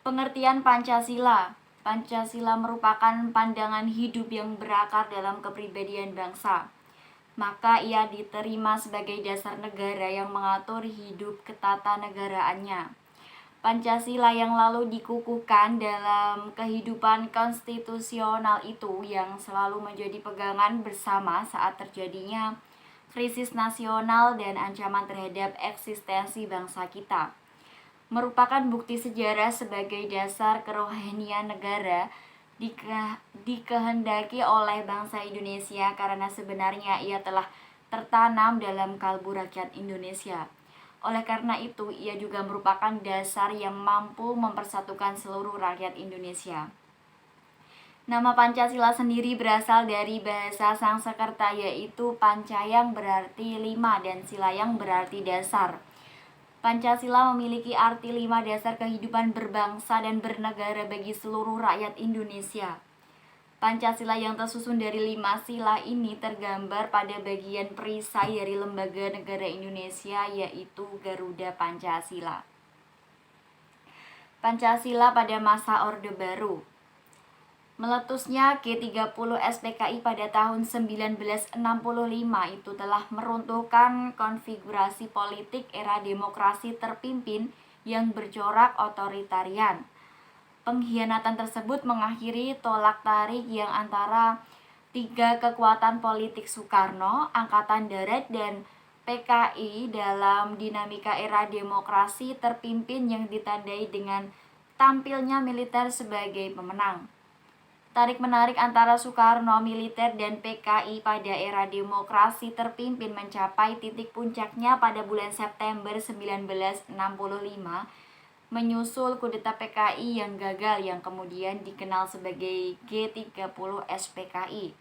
Pengertian Pancasila. Pancasila merupakan pandangan hidup yang berakar dalam kepribadian bangsa. Maka ia diterima sebagai dasar negara yang mengatur hidup ketatanegaraannya. Pancasila yang lalu dikukuhkan dalam kehidupan konstitusional itu yang selalu menjadi pegangan bersama saat terjadinya krisis nasional dan ancaman terhadap eksistensi bangsa kita. Merupakan bukti sejarah sebagai dasar kerohanian negara dikehendaki oleh bangsa Indonesia karena sebenarnya ia telah tertanam dalam kalbu rakyat Indonesia. Oleh karena itu, ia juga merupakan dasar yang mampu mempersatukan seluruh rakyat Indonesia. Nama Pancasila sendiri berasal dari bahasa Sanskerta, yaitu panca yang berarti 5 dan sila yang berarti dasar. Pancasila memiliki arti 5 dasar kehidupan berbangsa dan bernegara bagi seluruh rakyat Indonesia. Pancasila yang tersusun dari 5 sila ini tergambar pada bagian perisai dari Lembaga Negara Indonesia, yaitu Garuda Pancasila. Pancasila pada masa Orde Baru. Meletusnya G30 SPKI pada tahun 1965 itu telah meruntuhkan konfigurasi politik era demokrasi terpimpin yang bercorak otoritarian. Pengkhianatan tersebut mengakhiri tolak tarik yang antara tiga kekuatan politik Soekarno, Angkatan Darat, dan PKI dalam dinamika era demokrasi terpimpin yang ditandai dengan tampilnya militer sebagai pemenang. Tarik-menarik antara Soekarno, militer, dan PKI pada era demokrasi terpimpin mencapai titik puncaknya pada bulan September 1965 menyusul kudeta PKI yang gagal yang kemudian dikenal sebagai G30 SPKI.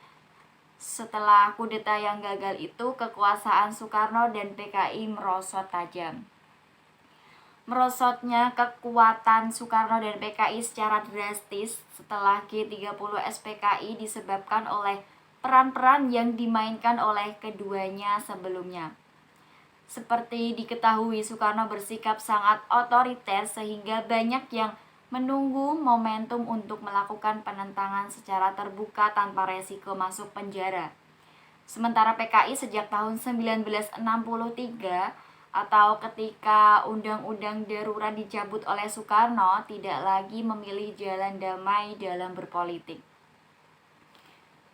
Setelah kudeta yang gagal itu, kekuasaan Soekarno dan PKI merosot tajam. Merosotnya kekuatan Soekarno dan PKI secara drastis setelah G30 SPKI disebabkan oleh peran-peran yang dimainkan oleh keduanya sebelumnya. Seperti diketahui, Soekarno bersikap sangat otoriter sehingga banyak yang menunggu momentum untuk melakukan penentangan secara terbuka tanpa resiko masuk penjara. Sementara PKI sejak tahun 1963 atau ketika Undang-Undang Darurat dicabut oleh Soekarno tidak lagi memilih jalan damai dalam berpolitik.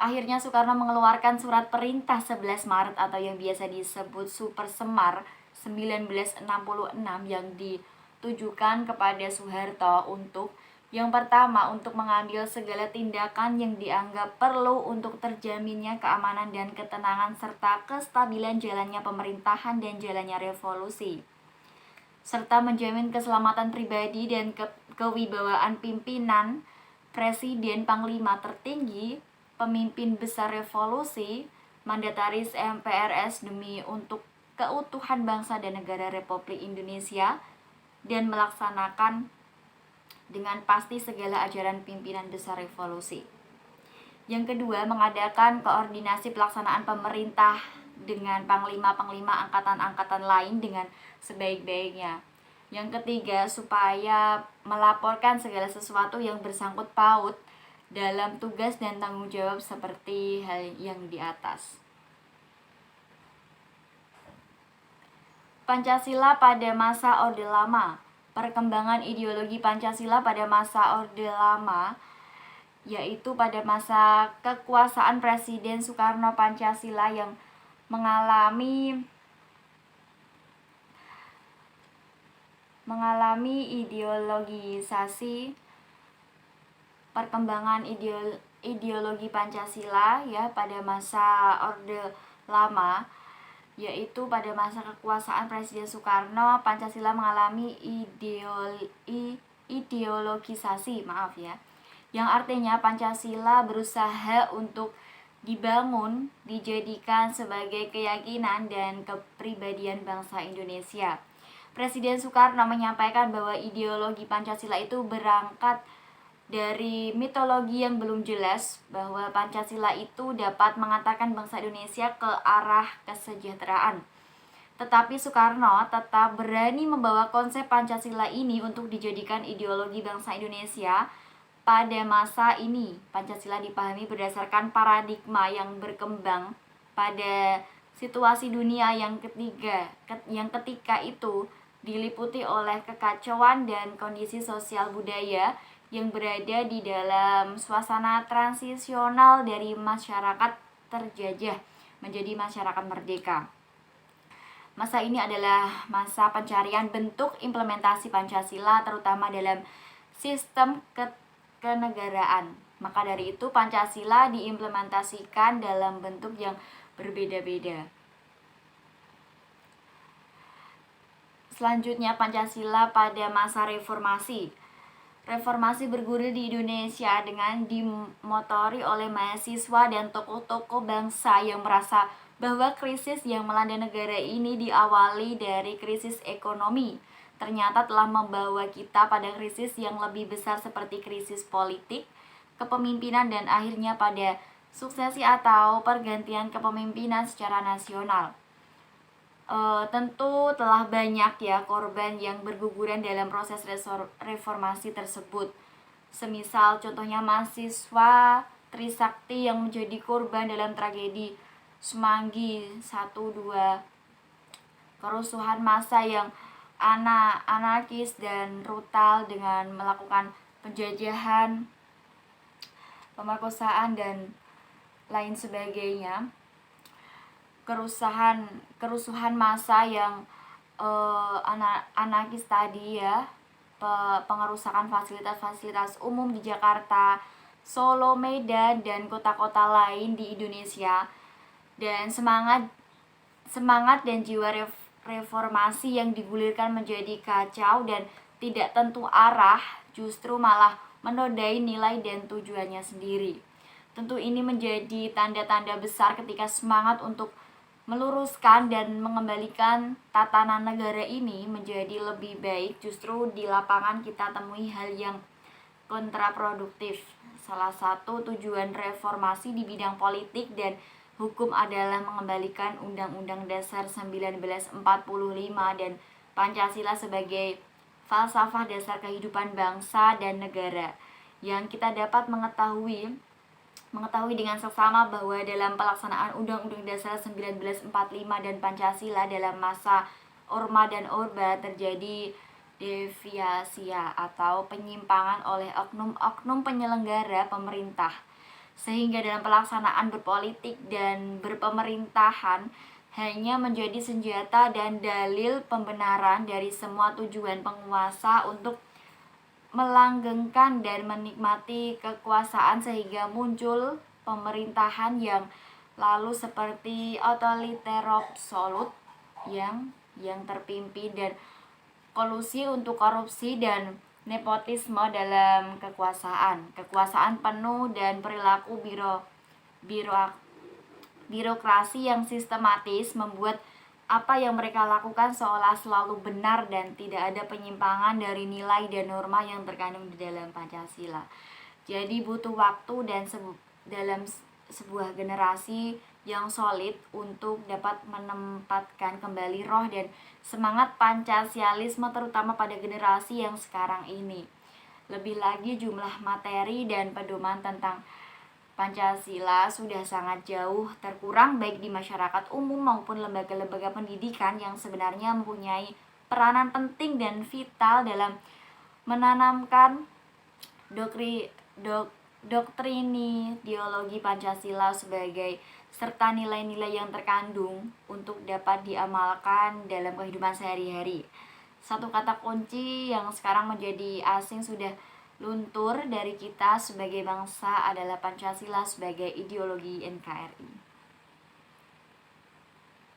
Akhirnya Soekarno mengeluarkan surat perintah 11 Maret atau yang biasa disebut Super Semar 1966 yang ditujukan kepada Soeharto untuk yang pertama, untuk mengambil segala tindakan yang dianggap perlu untuk terjaminnya keamanan dan ketenangan serta kestabilan jalannya pemerintahan dan jalannya revolusi, serta menjamin keselamatan pribadi dan kewibawaan pimpinan, presiden, panglima tertinggi, pemimpin besar revolusi, mandataris MPRS demi untuk keutuhan bangsa dan negara Republik Indonesia, dan melaksanakan dengan pasti segala ajaran pimpinan besar revolusi. Yang kedua, mengadakan koordinasi pelaksanaan pemerintah dengan panglima-panglima angkatan-angkatan lain dengan sebaik-baiknya. Yang ketiga, supaya melaporkan segala sesuatu yang bersangkut paut dalam tugas dan tanggung jawab seperti hal yang di atas. Pancasila pada masa Orde Lama. Perkembangan ideologi Pancasila pada masa Orde Lama, yaitu pada masa kekuasaan Presiden Soekarno, Pancasila yang mengalami ideologisasi. Perkembangan ideologi Pancasila ya pada masa Orde Lama, yaitu pada masa kekuasaan Presiden Soekarno, Pancasila mengalami ideologisasi, yang artinya Pancasila berusaha untuk dibangun, dijadikan sebagai keyakinan dan kepribadian bangsa Indonesia. Presiden Soekarno menyampaikan bahwa ideologi Pancasila itu berangkat dari mitologi yang belum jelas, bahwa Pancasila itu dapat mengantarkan bangsa Indonesia ke arah kesejahteraan. Tetapi Soekarno tetap berani membawa konsep Pancasila ini untuk dijadikan ideologi bangsa Indonesia. Pada masa ini, Pancasila dipahami berdasarkan paradigma yang berkembang pada situasi dunia yang ketika itu diliputi oleh kekacauan dan kondisi sosial budaya yang berada di dalam suasana transisional dari masyarakat terjajah menjadi masyarakat merdeka. Masa ini adalah masa pencarian bentuk implementasi Pancasila terutama dalam sistem kenegaraan. Maka dari itu Pancasila diimplementasikan dalam bentuk yang berbeda-beda. Selanjutnya Pancasila pada masa reformasi. Reformasi bergulir di Indonesia dengan dimotori oleh mahasiswa dan tokoh-tokoh bangsa yang merasa bahwa krisis yang melanda negara ini diawali dari krisis ekonomi. Ternyata telah membawa kita pada krisis yang lebih besar seperti krisis politik, kepemimpinan, dan akhirnya pada suksesi atau pergantian kepemimpinan secara nasional. Tentu telah banyak ya korban yang berguguran dalam proses reformasi tersebut. Semisal contohnya mahasiswa Trisakti yang menjadi korban dalam tragedi Semanggi 1-2, kerusuhan massa yang anarkis dan brutal dengan melakukan penjajahan, pemerkosaan, dan lain sebagainya. Kerusuhan massa yang anarkis tadi ya, pengerusakan fasilitas-fasilitas umum di Jakarta, Solo, Medan, dan kota-kota lain di Indonesia. Dan semangat dan jiwa reformasi yang digulirkan menjadi kacau dan tidak tentu arah, justru malah menodai nilai dan tujuannya sendiri. Tentu ini menjadi tanda-tanda besar ketika semangat untuk meluruskan dan mengembalikan tatanan negara ini menjadi lebih baik, justru di lapangan kita temui hal yang kontraproduktif. Salah satu tujuan reformasi di bidang politik dan hukum adalah mengembalikan Undang-Undang Dasar 1945 dan Pancasila sebagai falsafah dasar kehidupan bangsa dan negara, yang kita dapat mengetahui dengan seksama bahwa dalam pelaksanaan Undang-Undang Dasar 1945 dan Pancasila dalam masa Orma dan Orba terjadi deviasi atau penyimpangan oleh oknum-oknum penyelenggara pemerintah, sehingga dalam pelaksanaan berpolitik dan berpemerintahan hanya menjadi senjata dan dalil pembenaran dari semua tujuan penguasa untuk melanggengkan dan menikmati kekuasaan, sehingga muncul pemerintahan yang lalu seperti otoriter absolut yang terpimpin dan kolusi untuk korupsi dan nepotisme dalam kekuasaan penuh dan perilaku birokrasi yang sistematis membuat apa yang mereka lakukan seolah selalu benar dan tidak ada penyimpangan dari nilai dan norma yang terkandung di dalam Pancasila. Jadi butuh waktu dan dalam sebuah generasi yang solid untuk dapat menempatkan kembali roh dan semangat Pancasialisme terutama pada generasi yang sekarang ini. Lebih lagi jumlah materi dan pedoman tentang Pancasila sudah sangat jauh terkurang baik di masyarakat umum maupun lembaga-lembaga pendidikan yang sebenarnya mempunyai peranan penting dan vital dalam menanamkan doktrini ideologi Pancasila sebagai serta nilai-nilai yang terkandung untuk dapat diamalkan dalam kehidupan sehari-hari. Satu kata kunci yang sekarang menjadi asing sudah luntur dari kita sebagai bangsa adalah Pancasila sebagai ideologi NKRI.